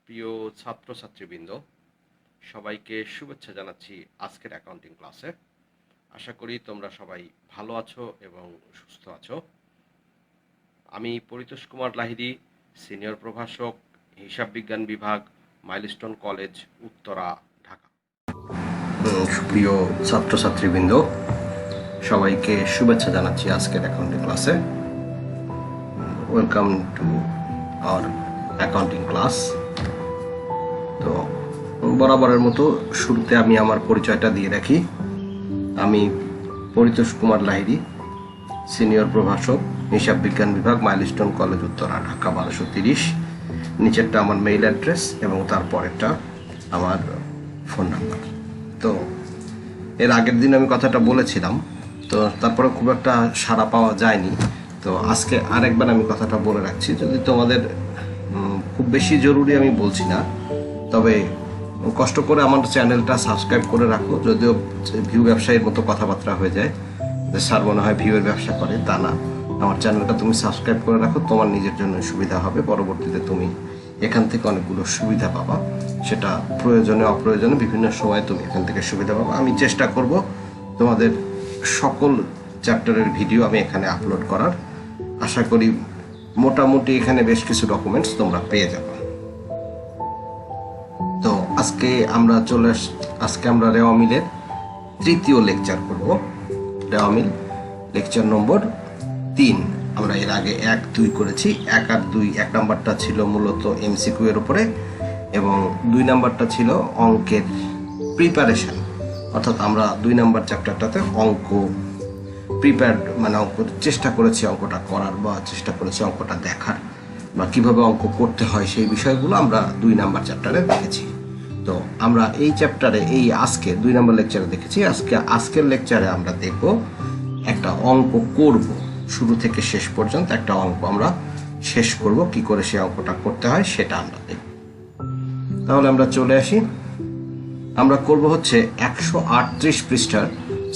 প্রিয় ছাত্রছাত্রীবৃন্দ, সবাইকে শুভেচ্ছা জানাচ্ছি আজকের অ্যাকাউন্টিং ক্লাসে। আশা করি তোমরা সবাই ভালো আছো এবং সুস্থ আছো। আমি পরিতোষ কুমার লাহিড়ী, সিনিয়র প্রভাষক, হিসাব বিজ্ঞান বিভাগ, মাইলস্টোন কলেজ, উত্তরা, ঢাকা। প্রিয় ছাত্রছাত্রীবৃন্দ, সবাইকে শুভেচ্ছা জানাচ্ছি আজকের অ্যাকাউন্টিং ক্লাসে। Welcome to our accounting class. তো বরাবরের মতো শুরুতে আমি আমার পরিচয়টা দিয়ে রাখি। আমি পরিতোষ কুমার লাহিড়ী, সিনিয়র প্রভাষক, হিসাব বিজ্ঞান বিভাগ, মাইলস্টোন কলেজ, উত্তরা, ঢাকা 1230। নিচেরটা আমার মেইল অ্যাড্রেস এবং তারপরেরটা আমার ফোন নাম্বার। তো এর আগের দিন আমি কথাটা বলেছিলাম, তো তারপরে খুব একটা সাড়া পাওয়া যায়নি। তো আজকে আরেকবার আমি কথাটা বলে রাখছি, যদি তোমাদের খুব বেশি জরুরি আমি বলছি না, তবে কষ্ট করে আমার চ্যানেলটা সাবস্ক্রাইব করে রাখো। যদিও ভিউ ব্যবসায়ীর মতো কথাবার্তা হয়ে যায় যে স্যার মনে হয় ভিউয়ের ব্যবসা করে, তা না। আমার চ্যানেলটা তুমি সাবস্ক্রাইব করে রাখো, তোমার নিজের জন্য সুবিধা হবে। পরবর্তীতে তুমি এখান থেকে অনেকগুলো সুবিধা পাবা, সেটা প্রয়োজনে অপ্রয়োজনে বিভিন্ন সময় তুমি এখান থেকে সুবিধা পাবা। আমি চেষ্টা করব তোমাদের সকল চ্যাপ্টারের ভিডিও আমি এখানে আপলোড করার। আশা করি মোটামুটি এখানে বেশ কিছু ডকুমেন্টস তোমরা পেয়ে যাবে। তো আজকে আমরা রেওয়া মিলের তৃতীয় লেকচার করব। রেওয়া মিল লেকচার নম্বর 3। আমরা এর আগে 1, 2 করেছি। 1 আর 2, 1 নাম্বারটা ছিল মূলত এমসিকিউ এর উপরে এবং 2 নাম্বারটা ছিল অঙ্কের প্রিপারেশন, অর্থাৎ আমরা 2 নাম্বার চ্যাপ্টারটাতে অঙ্ক প্রিপেয়ার্ড, মানে অঙ্ক চেষ্টা করেছি অঙ্কটা করার, বা চেষ্টা করেছি অঙ্কটা দেখার, বা কিভাবে অঙ্ক করতে হয় সেই বিষয়গুলো আমরা 2 নাম্বার চ্যাপ্টারে দেখেছি। তো আমরা এই চ্যাপ্টারে আজকে 2 নাম্বার লেকচারে দেখেছি। আজকের লেকচারে আমরা দেখব একটা অঙ্ক করব, শুরু থেকে শেষ পর্যন্ত একটা অঙ্ক আমরা শেষ করব। কি করে সেই অঙ্কটা করতে হয় সেটা আমরা দেখব। তাহলে আমরা চলে আসি। আমরা করব হচ্ছে 138 পৃষ্ঠার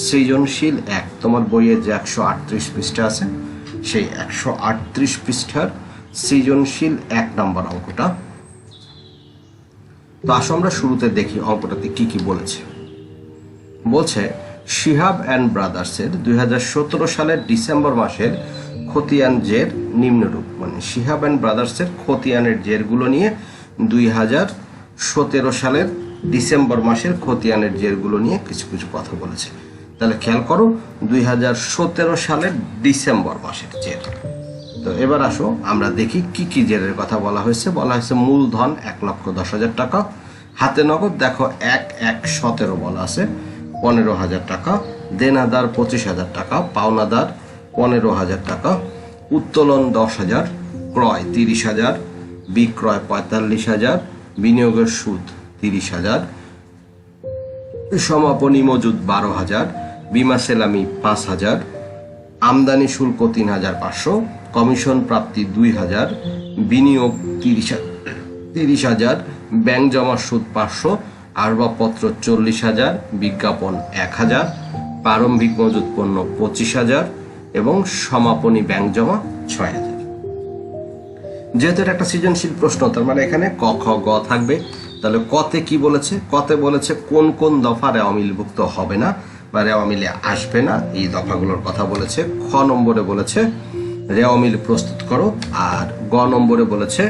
সৃজনশীল 1। তোমার বইয়ে যে 138 পৃষ্ঠা আছে, সেই 138 পৃষ্ঠার সৃজনশীল 1 নম্বর অঙ্কটা। তো আসো আমরা শুরুতে দেখি অঙ্কটাতে কি কি বলেছে। বলছে শিহাব অ্যান্ড ব্রাদার্সের 2017 সালের ডিসেম্বর মাসের খতিয়ান জের নিম্নরূপ। মানে শিহাব অ্যান্ড ব্রাদার্সের খতিয়ানের জেরগুলো নিয়ে 2017 সালের ডিসেম্বর মাসের খতিয়ানের জেরগুলো নিয়ে কিছু কিছু কথা বলেছে। তাহলে খেয়াল করো, 2017 সালের ডিসেম্বর মাসের জের। তো এবার আসো আমরা দেখি কি কি জেরের কথা বলা হয়েছে। বলা হয়েছে মূলধন 1,10,000 টাকা, হাতে নগদ দেখো 1,1,17 বলা আছে 15,000 টাকা, দেনাদার 25,000 টাকা, পাওনাদার 15,000 টাকা, উত্তোলন 10,000, ক্রয় 30,000, বিক্রয় 45,000, বিনিয়োগের সুদ 30,000, সমাপনী মজুদ 12,000, বিমা সেলামি 5,000, আমদানি শুল্ক 3,500, কমিশন প্রাপ্তি 2,000, বিনিয়োগ 30,000, ব্যাংক জমা সুদ 500, আসবাবপত্র 40,000, বিজ্ঞাপন 1,000, প্রারম্ভিক মজুদ পণ্য 25,000 এবং সমাপনী ব্যাংক জমা 6,000। যেহেতু এটা একটা সৃজনশীল প্রশ্ন, তার মানে এখানে ক, খ, গ থাকবে। তাহলে কতে কি বলেছে? কতে বলেছে কোন কোন দফা রেওয়া মিলভুক্ত হবে না বা রেওয়া মিলে আসবে না, এই দফাগুলোর কথা বলেছে। খ নম্বরে বলেছে রেওয়া মিল প্রস্তুত করো, আর গ নম্বরে বলেছে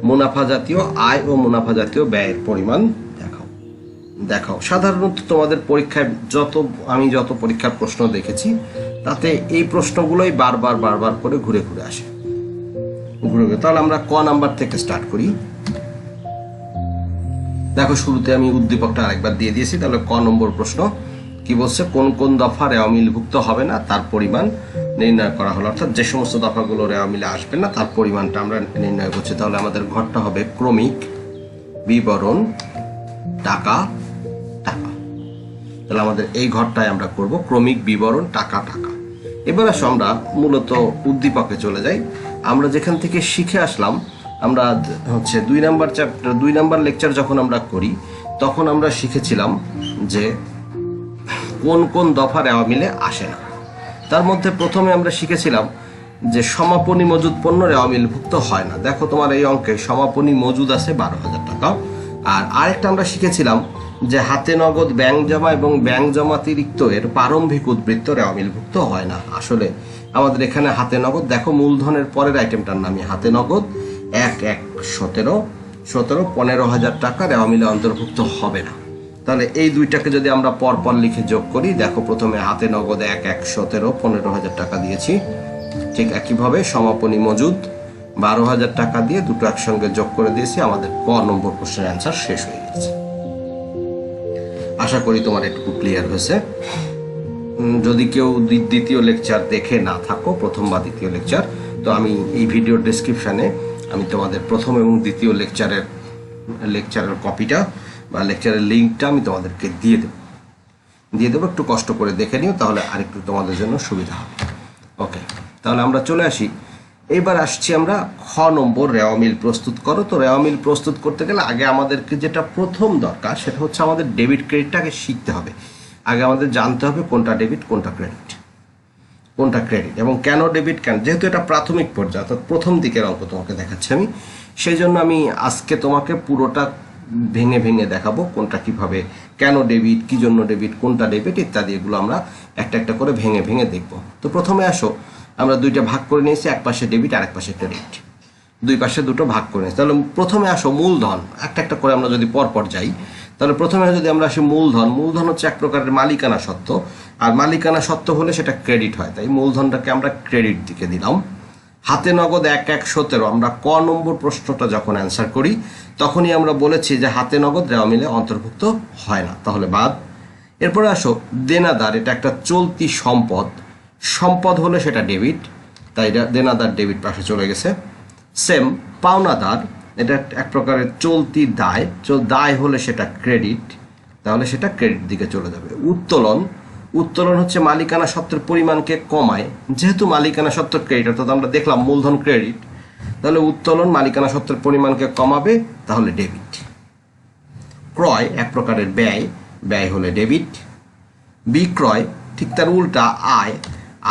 মুনাফা জাতীয় আয় ও মুনাফা জাতীয় ব্যয়ের পরিমাণ দেখাও। সাধারণত তোমাদের পরীক্ষায় আমি যত পরীক্ষার প্রশ্ন দেখেছি, তাতে এই প্রশ্নগুলোই বারবার করে ঘুরে ঘুরে আসে। তাহলে আমরা ক নাম্বার থেকে স্টার্ট করি। দেখো শুরুতে আমি উদ্দীপকটা আরেকবার দিয়ে দিয়েছি। তাহলে ক নম্বর প্রশ্ন কি বলছে? কোন কোন দফা রেওয়া মিলভুক্ত হবে না তার পরিমাণ নির্ণয় করা হলো, অর্থাৎ যে সমস্ত দফাগুলো রেওয়া মিলে আসবে না তার পরিমাণটা আমরা নির্ণয় করছি। তাহলে আমাদের ঘরটা হবে ক্রমিক বিবরণ টাকা টাকা। তাহলে আমাদের এই ঘরটায় আমরা করব ক্রমিক বিবরণ টাকা টাকা। এবার আসো আমরা মূলত উদ্দীপকে চলে যাই। আমরা যেখান থেকে শিখে আসলাম, আমরা হচ্ছে 2 নাম্বার চ্যাপ্টার 2 নাম্বার লেকচার যখন আমরা করি, তখন আমরা শিখেছিলাম যে কোন কোন দফা রেওয়া মিলে আসে না। তার মধ্যে প্রথমে আমরা শিখেছিলাম যে সমাপনী মজুদ পণ্য রেওয়ামিলভুক্ত হয় না। দেখো তোমার এই অঙ্কে সমাপনী মজুদ আছে 12,000 টাকা। আর আরেকটা আমরা শিখেছিলাম যে হাতে নগদ ব্যাংক জমা এবং ব্যাংক জমাতিরিক্ত এর প্রারম্ভিক উদ্বৃত্ত রেওয়ামিলভুক্ত হয় না। আসলে আমাদের এখানে হাতে নগদ, দেখো মূলধনের পরের আইটেমটার নামই হাতে নগদ 15,000 টাকা রেওয়ামিলে অন্তর্ভুক্ত হবে না। তাহলে এই দুইটাকে যদি আমরা পরপর লিখে যোগ করি, দেখো প্রথমে হাতে নগদ 15,000 টাকা দিয়েছি, ঠিক একইভাবে সমাপনী মজুদ 12,000 টাকা দিয়ে দুটো একসঙ্গে যোগ করে দিয়েছি। আমাদের ক নম্বর প্রশ্নের অ্যান্সার শেষ হয়ে গেছে। আশা করি তোমার একটু ক্লিয়ার হয়েছে। যদি কেউ দ্বিতীয় লেকচার দেখে না থাকো, প্রথম বা দ্বিতীয় লেকচার, তো আমি এই ভিডিওর ডেসক্রিপশানে আমি তোমাদের প্রথম এবং দ্বিতীয় লেকচারের কপিটা বা লেকচারের লিঙ্কটা আমি তোমাদেরকে দিয়ে দেবো। একটু কষ্ট করে দেখে নিও, তাহলে আরেকটু তোমাদের জন্য সুবিধা হবে। ওকে, তাহলে আমরা চলে আসি। এবার আসছি আমরা খ নম্বর, রেওয়ামিল প্রস্তুত করো। তো রেওয়ামিল প্রস্তুত করতে গেলে আগে আমাদেরকে যেটা প্রথম দরকার সেটা হচ্ছে আমাদের ডেবিট ক্রেডিটটাকে শিখতে হবে। আগে আমাদের জানতে হবে কোনটা ডেবিট কোনটা ক্রেডিট এবং কেন ডেবিট কেন, যেহেতু এটা প্রাথমিক পর্যায়ে অর্থাৎ প্রথম দিকের অঙ্ক তোমাকে দেখাচ্ছি আমি, সেই জন্য আমি আজকে তোমাকে পুরোটা ভেঙে ভেঙে দেখাবো কোনটা কিভাবে, কেন ডেবিট, কি জন্য ডেবিট, কোনটা ডেবিট ইত্যাদি, এগুলো আমরা একটা একটা করে ভেঙে ভেঙে দেখবো। তো প্রথমে আসো, আমরা দুইটা ভাগ করে নিয়েছি, এক পাশে ডেবিট আর এক পাশে ক্রেডিট, দুই পাশে দুটো ভাগ করে নিয়েছি। তাহলে প্রথমে আসো মূলধন, একটা একটা করে আমরা যদি পরপর যাই, তাহলে প্রথমে যদি আমরা আসি মূলধন হচ্ছে এক প্রকারের মালিকানা সত্ত্ব, আর মালিকানা সত্ত্ব হলে সেটা ক্রেডিট হয়, তাই মূলধনটাকে আমরা ক্রেডিট দিকে দিলাম। হাতে নগদ 1117, আমরা ক নম্বর প্রশ্নটা যখন অ্যান্সার করি তখনই আমরা বলেছি যে হাতে নগদ রেওয়ামিলে অন্তর্ভুক্ত হয় না, তাহলে বাদ। এরপরে আসো দেনাদার, এটা একটা চলতি সম্পদ হলে সেটা ডেবিট, তাই দেনাদার ডেবিট পাশে চলে গেছে। সেম পাওনাদার, এটা এক প্রকারের চলতি দায় হলে সেটা ক্রেডিট, তাহলে সেটা ক্রেডিট দিকে চলে যাবে। উত্তোলন হচ্ছে মালিকানা সত্ত্বের পরিমাণকে কমায়, যেহেতু মালিকানা সত্ত্ব ক্রেডিট অর্থাৎ আমরা দেখলাম মূলধন ক্রেডিট, তাহলে উত্তোলন মালিকানা সত্ত্বের পরিমাণকে কমাবে, তাহলে ডেবিট। ক্রয় এক প্রকারের ব্যয় হলে ডেবিট। বিক্রয় ঠিক তার উল্টা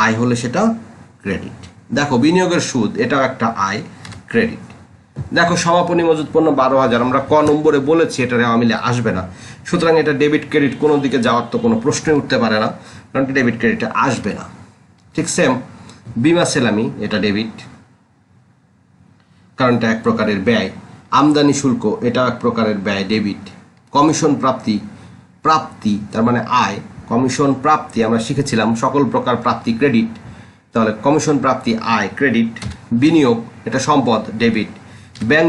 আয় হলে সেটা ক্রেডিট। দেখো বিনিয়োগের সুদ, এটাও একটা আয়, ক্রেডিট। দেখো সমাপনী মজুদ পণ্য 12,000, আমরা ক নম্বরে বলেছি এটা রেওয়ামিলে আসবে না, সুতরাং এটা ডেবিট ক্রেডিট কোনো দিকে যাওয়ার তো কোনো প্রশ্নই উঠতে পারে না, কারণ ডেবিট ক্রেডিটে আসবে না। ঠিক সেম বিমা সেলামি, এটা ডেবিট, কারণ এটা এক প্রকারের ব্যয়। আমদানি শুল্ক, এটা এক প্রকারের ব্যয়, ডেবিট। কমিশন প্রাপ্তি তার মানে আয়, কমিশন প্রাপ্তি আমরা শিখেছিলাম সকল প্রকার প্রাপ্তি ক্রেডিট, তাহলে কমিশন প্রাপ্তি আয়, ক্রেডিট। বিনিয়োগ, এটা সম্পদ, ডেবিট। ব্যাংক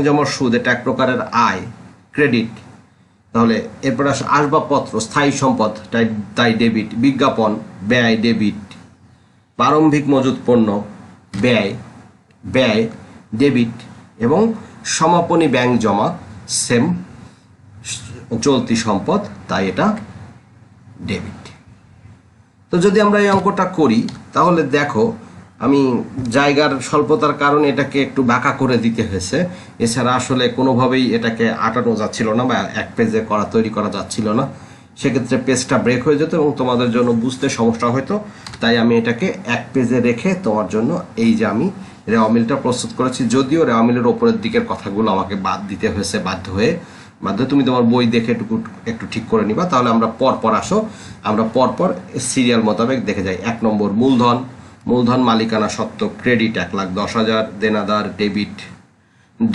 জমার সুদ এটা এক প্রকারের আয়, ক্রেডিট, তাহলে এরপর আসবাবপত্র স্থায়ী সম্পদ, তাই ডেবিট। বিজ্ঞাপন ব্যয়, ডেবিট। প্রারম্ভিক মজুদ পণ্য ব্যয়, ডেবিট। এবং সমাপনী ব্যাংক জমা সেম চলতি সম্পদ, তাই এটা ডেবিট। তো যদি আমরা এই অঙ্কটা করি তাহলে দেখো আমি জায়গার স্বল্পতার কারণে এটাকে একটু বাঁকা করে দিতে হয়েছে, এছাড়া আসলে কোনোভাবেই এটাকে আটানো যাচ্ছিল না বা এক পেজে তৈরি করা যাচ্ছিল না, সেক্ষেত্রে পেজটা ব্রেক হয়ে যেত এবং তোমাদের জন্য বুঝতে সমস্যা হতো, তাই আমি এটাকে এক পেজে রেখে তোমার জন্য এই যে আমি রেওয়ামিলটা প্রস্তুত করেছি। যদিও রেওয়ামিলের ওপরের দিকের কথাগুলো আমাকে বাদ দিতে হয়েছে, বাধ্য হয়ে তুমি তোমার বই দেখে একটু ঠিক করে নিবা। তাহলে আমরা পরপর আসো, আমরা পরপর সিরিয়াল মোতাবেক দেখে যাই। 1 নম্বর মূলধন মালিকানা সত্ত্ব ক্রেডিট 1,10,000, দেনাদার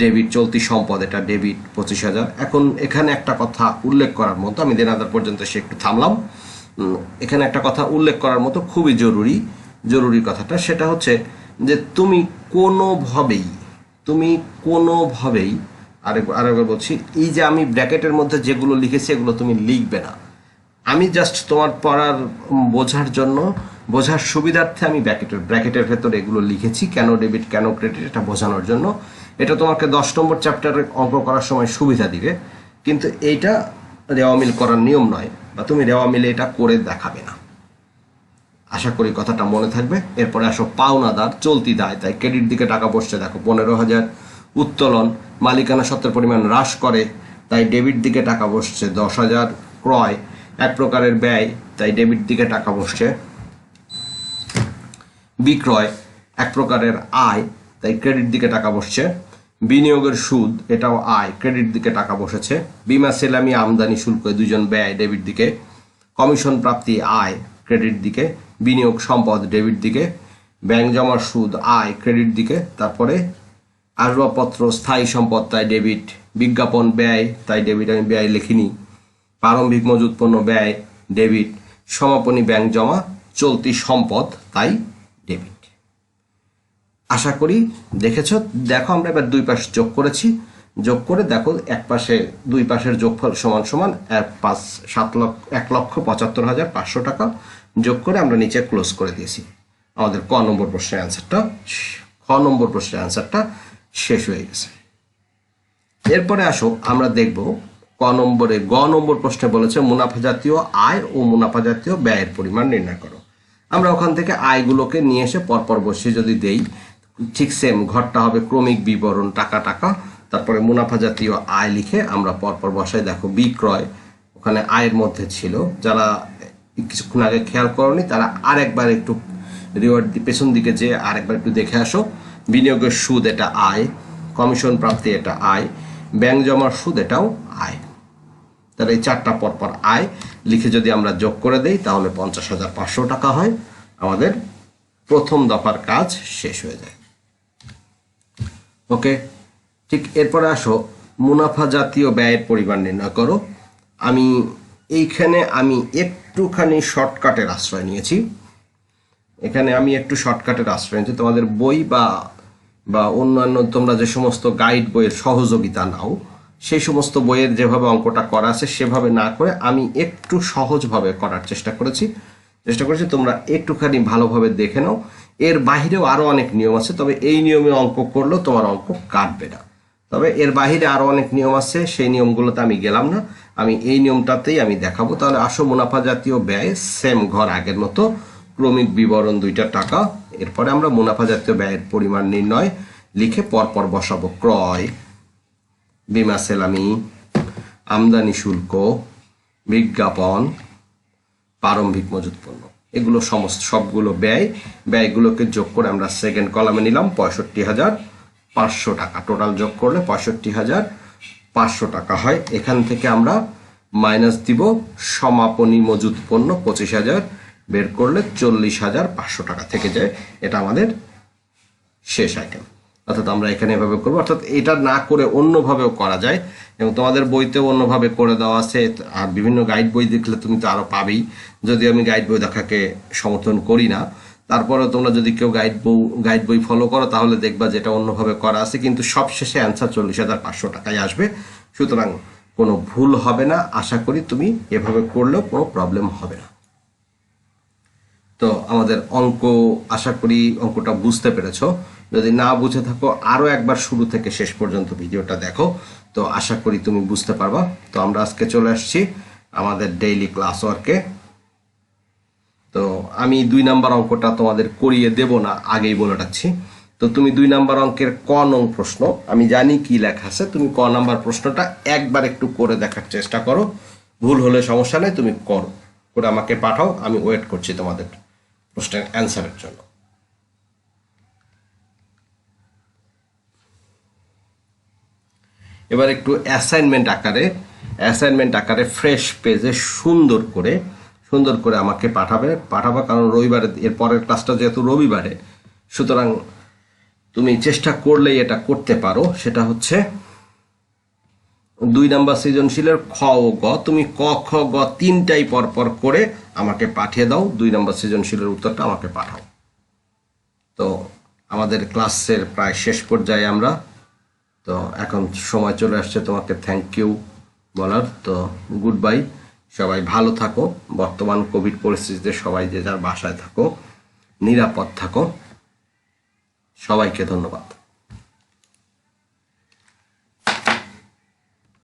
ডেবিট চলতি সম্পদ, এটা ডেবিট 25,000। এখন এখানে একটা কথা উল্লেখ করার মতো, আমি দেনাদার পর্যন্ত সে একটু থামলাম, এখানে একটা কথা উল্লেখ করার মতো খুবই জরুরি কথাটা, সেটা হচ্ছে যে তুমি কোনোভাবেই আরেকবার বলছি, এই যে আমি ব্র্যাকেটের মধ্যে যেগুলো লিখেছি এগুলো তুমি লিখবে না। আমি জাস্ট তোমার পড়ার বোঝার সুবিধার্থে আমি ব্র্যাকেটের ভেতরে এগুলো লিখেছি, কেন ডেবিট কেন ক্রেডিট এটা বোঝানোর জন্য। এটা তোমাকে 10 নম্বর চ্যাপ্টারের অঙ্ক করার সময় সুবিধা দিবে, কিন্তু এইটা রেওয়ামিল করার নিয়ম নয়, বা তুমি রেওয়ামিলে এটা করে দেখাবে না। আশা করি কথাটা মনে থাকবে। এরপরে আসো পাওনাদার, চলতি দায়, তাই ক্রেডিট দিকে টাকা বসছে, দেখো 15,000। উত্তোলন মালিকানা সত্ত্বের পরিমাণ হ্রাস করে, তাই ডেবিট দিকে টাকা বসছে 10,000। ক্রয় এক প্রকারের ব্যয়, তাই ডেবিট দিকে টাকা বসছে। বিক্রয় এক প্রকারের আয়, তাই ক্রেডিট দিকে টাকা বসছে। বিনিয়োগের সুদ, এটাও আয়, ক্রেডিট দিকে টাকা বসেছে। বিমা সেলামি আমদানি শুল্ক, দুইজন ব্যয়, ডেবিট দিকে। কমিশন প্রাপ্তি আয়, ক্রেডিট দিকে। বিনিয়োগ সম্পদ, ডেবিট দিকে। ব্যাংক জমার সুদ আয়, ক্রেডিট দিকে। তারপরে আসবাবপত্র স্থায়ী সম্পদ, তাই ডেবিট। বিজ্ঞাপন ব্যয়, তাই ডেবিট, আমি ব্যয় লিখিনি। প্রারম্ভিক মজুত পণ্য ব্যয়, ডেবিট। সমাপনী ব্যাংক জমা চলতি সম্পদ, তাই ডেবিট। আশা করি দেখেছো। দেখো আমরা এবার দুই পাশ যোগ করেছি, যোগ করে দেখো এক পাশে দুই পাশের যোগফল সমান সমান 1,75,500 টাকা যোগ করে আমরা নিচে ক্লোজ করে দিয়েছি। আমাদের ক নম্বর প্রশ্নের অ্যান্সারটা শেষ হয়ে গেছে। এরপরে আসো আমরা দেখব গ নম্বর প্রশ্নে বলেছে মুনাফা জাতীয় আয় ও মুনাফা জাতীয় ব্যয়ের পরিমাণ নির্ণয় করো। আমরা ওখান থেকে আয়গুলোকে নিয়ে এসে পরপর বসিয়ে যদি দেই, ঠিক সেম ঘরটা হবে ক্রমিক বিবরণ টাকা, তারপরে মুনাফা জাতীয় আয় লিখে আমরা পরপর বসাই। দেখো বিক্রয় ওখানে আয়ের মধ্যে ছিল, যারা কিছুক্ষণ আগে খেয়াল করনি তারা আরেকবার একটু রিওয়ার্ড পেছন দিকে যে আরেকবার একটু দেখে আসো। বিনিয়োগের সুদ, এটা আয়। কমিশন প্রাপ্তি, এটা আয়। ব্যাংক জমার সুদ, এটাও আয়। তাহলে এই চারটা পরপর আয় লিখে যদি আমরা যোগ করে দেই তাহলে 50,500 টাকা হয়। আমাদের প্রথম দফার কাজ শেষ হয়ে যায়। ওকে, ঠিক এরপরে আসো মুনাফা জাতীয় ব্যয়ের পরিমাণ নির্ণয় করো। এইখানে আমি একটুখানি শর্টকাটের আশ্রয় নিয়েছি। তোমাদের বই বা অন্যান্য তোমরা যে সমস্ত গাইড বইয়ের সহযোগিতা নাও, সেই সমস্ত বইয়ের যেভাবে অঙ্কটা করা আছে সেভাবে না করে আমি একটু সহজভাবে করার চেষ্টা করেছি। তোমরা একটুখানি ভালোভাবে দেখে নাও। এর বাহিরেও আরো অনেক নিয়ম আছে, তবে এই নিয়মে অঙ্ক করলেও তোমার অঙ্ক কাটবে না। তবে এর বাহিরে আরো অনেক নিয়ম আছে, সেই নিয়মগুলোতে আমি গেলাম না, আমি এই নিয়মটাতেই আমি দেখাবো। তাহলে আসো মুনাফা জাতীয় ব্যয়, সেম ঘর আগের মতো, ক্রমিক বিবরণ 2টা টাকা। এরপরে আমরা মুনাফা জাতীয় ব্যয়ের পরিমাণ নির্ণয় লিখে পরপর বসাবো। ক্রয়, বিমা সেলামি, আমদানি শুল্ক, বিজ্ঞাপন, প্রারম্ভিক মজুত পণ্য, এগুলো সবগুলো ব্যয়গুলোকে যোগ করে আমরা সেকেন্ড কলামে নিলাম 65,500 টাকা। টোটাল যোগ করলে 65,500 টাকা হয়। এখান থেকে আমরা মাইনাস দিব সমাপনী মজুত পণ্য 25,000, বের করলে 40,500 টাকা থেকে যায়। এটা আমাদের শেষ আইটেম। অর্থাৎ আমরা এখানে এভাবে করবো, অর্থাৎ এটা না করে অন্যভাবেও করা যায় এবং তোমাদের বইতেও অন্যভাবে করে দেওয়া আছে। আর বিভিন্ন গাইড বই দেখলে তুমি তো আরো পাবেই, যদি আমি গাইড বই দেখাকে সমর্থন করি না, তারপরে তোমরা যদি কেউ গাইড বই ফলো করো তাহলে দেখবা যেটা অন্যভাবে করা আছে, কিন্তু সবশেষে অ্যান্সার 40,500 টাকায় আসবে। সুতরাং কোনো ভুল হবে না। আশা করি তুমি এভাবে করলেও কোনো প্রবলেম হবে না। তো আমাদের আশা করি অঙ্কটা বুঝতে পেরেছো। যদি না বুঝে থাকো আরো একবার শুরু থেকে শেষ পর্যন্ত ভিডিওটা দেখো, তো আশা করি তুমি বুঝতে পারবা। তো আমরা আজকে চলে আসছি আমাদের ডেইলি ক্লাস ওয়ার্কে। তো আমি 2 নাম্বার অঙ্কটা তোমাদের করিয়ে দেব না, আগেই বলে রাখছি। তো তুমি 2 নাম্বার অঙ্কের ক নং প্রশ্ন, আমি জানি কি লেখা আছে, তুমি ক নাম্বার প্রশ্নটা একবার একটু করে দেখার চেষ্টা করো। ভুল হলে সমস্যা নেই, তুমি করে আমাকে পাঠাও, আমি ওয়েট করছি তোমাদের প্রশ্নের অ্যান্সারের জন্য। এবার একটু অ্যাসাইনমেন্ট আকারে ফ্রেশ পেজে সুন্দর করে আমাকে পাঠাবা, কারণ রবিবারে এর পরের ক্লাসটা যেহেতু রবিবারে, সুতরাং তুমি চেষ্টা করলেই এটা করতে পারো। সেটা হচ্ছে 2 নাম্বার সৃজনশীলের খ ও গ, তুমি ক খ গ 3টাই পরপর করে আমাকে পাঠিয়ে দাও। 2 নাম্বার সৃজনশীলের উত্তরটা আমাকে পাঠাও। তো আমাদের ক্লাসের প্রায় শেষ পর্যায়ে আমরা, তো এখন সময় চলে আসছে তোমাকে থ্যাংক ইউ বলার। তো গুড বাই, সবাই ভালো থাকো। বর্তমান কোভিড পরিস্থিতিতে সবাই যে যার বাসায় থাকো, নিরাপদ থাকো। সবাইকে ধন্যবাদ।